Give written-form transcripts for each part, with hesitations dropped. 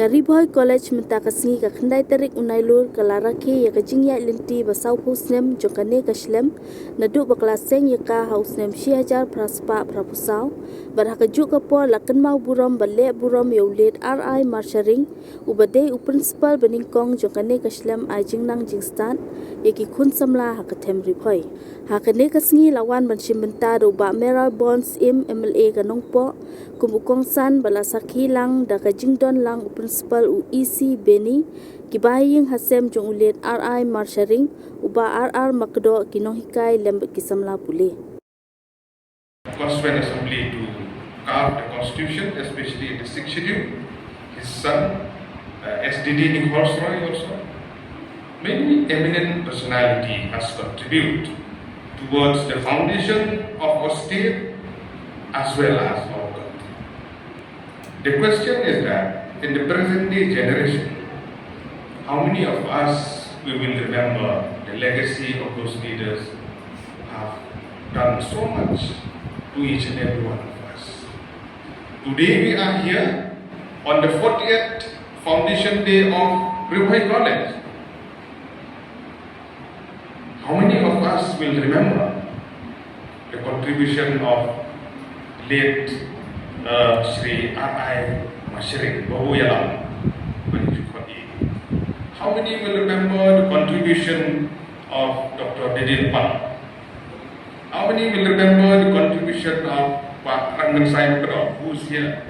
Kari Bhoi College mentakasngi ka khandai tarik unailur kala Rakhe ya ka jingya linti basau pu Snem jokane ka Shlem nadu bakla seng ya ka haus Snem shiajar praspa prapusau barha ka juk ka por la Kynmaw Burom balle Burom yaulet RI Masharing ubade u principal beningkong jokane ka Shlem ai jingnang jingstan yaki khun samla ha ka themri phoi ha ka ne kasngi lawan banshim benta do ba mera bonds im MLA ka nongpo kumukong san bala sakhi lang da ka jingdon lang principal u EC Beni kibaying hasem jong ulet RI Masharing uba RR makdo kinohikai lembek kisamla pule. Constituent Assembly to carve the Constitution, especially the 6th schedule. His son, SDD Nicholas Roy also. Many eminent personality has contributed towards the foundation of our state as well as our country. The question is that in the present day generation, how many of us we will remember the legacy of those leaders who have done so much to each and every one of us. Today we are here on the 40th foundation day of Bhoi College. How many of us will remember the contribution of late Shri Masharing, how many will remember the contribution of Dr. Dedil Pan? How many will remember the contribution of Pak Rangan Saibro, who is here?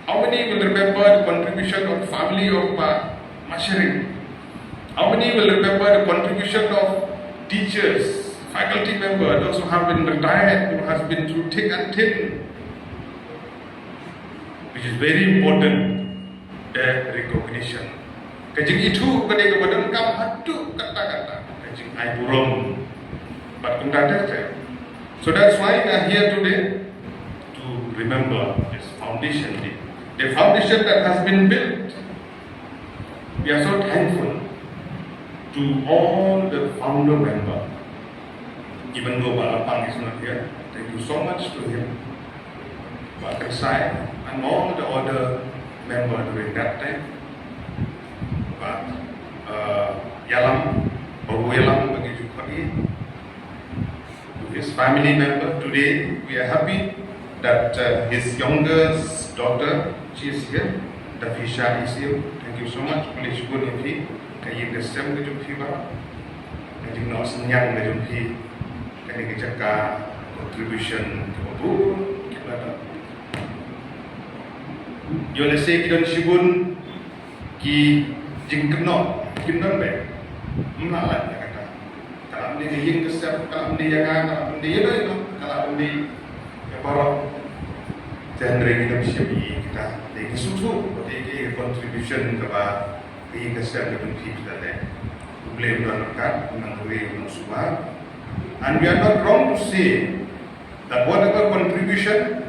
How many will remember the contribution of the family of Pak Masharing? How many will remember the contribution of teachers, faculty members, those who have been retired, who has been through thick and thin? Which is very important, the recognition. Kajing itu pada kebadan kam hatu kata-kata. Kajing ai Burom, but kundadete. So that's why we are here today to remember this foundation day. The foundation that has been built. We are so thankful to all the founder members. Even though Balapang is not here, thank you so much to him. Pak Kersai and all the other members during that time. Pak Yalam, Bhoi bagi Jukari, to his family member. Today we are happy that his youngest daughter, she is here, Dafisha is here. Thank you so much. Boleh syukur ni kaya kesem ke jumpi ba, kaya nak senyang ke jumpi, kaya kejaka contribution ke babu, kita ada. Yo lese kita syukur ki jingkno, jingkno be, melalat kata. Kalau anda yang kesem, kalau anda yang kalau anda yang itu, kalau anda yang baru, jangan kita siapa kita, lagi susu, lagi contribution kepada ini kesem dengan kita le, boleh berangkat dengan semua. And we are not wrong to say that whatever contribution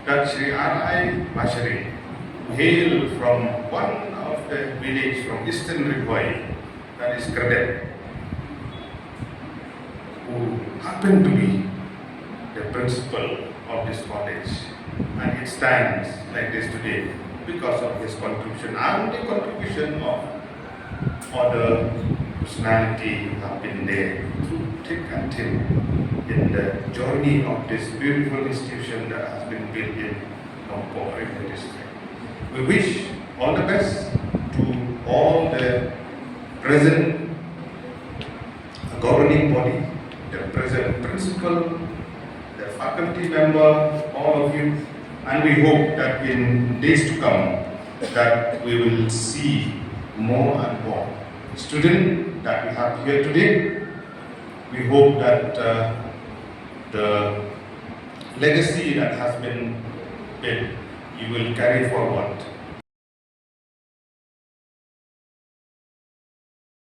that Shri R.I. Masharing, hail from one of the village from Eastern Bhoi, that is Kaba, who happened to be the principal of this college, and it stands like this today because of his contribution and the contribution of other personality who have been there through thick and thin in the journey of this beautiful institution that has been built in Lungkhuh district. We wish all the best to all the present governing body, the present principal, the faculty member, all of you, and we hope that in days to come that we will see more and more students that we have here today. We hope that the legacy that has been built, you will carry forward